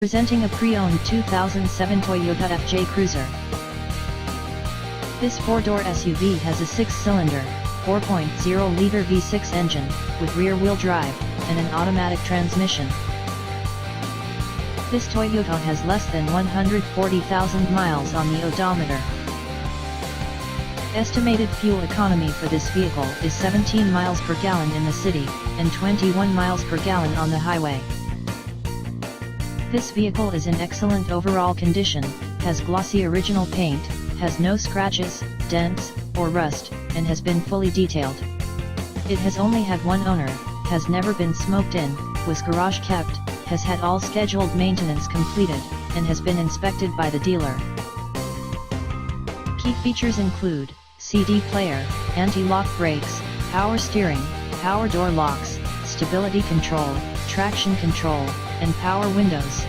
Presenting a pre-owned 2007 Toyota FJ Cruiser. This four-door SUV has a six-cylinder, 4.0-liter V6 engine, with rear-wheel drive, and an automatic transmission. This Toyota has less than 140,000 miles on the odometer. Estimated fuel economy for this vehicle is 17 miles per gallon in the city, and 21 miles per gallon on the highway. This vehicle is in excellent overall condition, has glossy original paint, has no scratches, dents, or rust, and has been fully detailed. It has only had one owner, has never been smoked in, was garage kept, has had all scheduled maintenance completed, and has been inspected by the dealer. Key features include CD player, anti-lock brakes, power steering, power door locks, stability control, traction control, and power windows.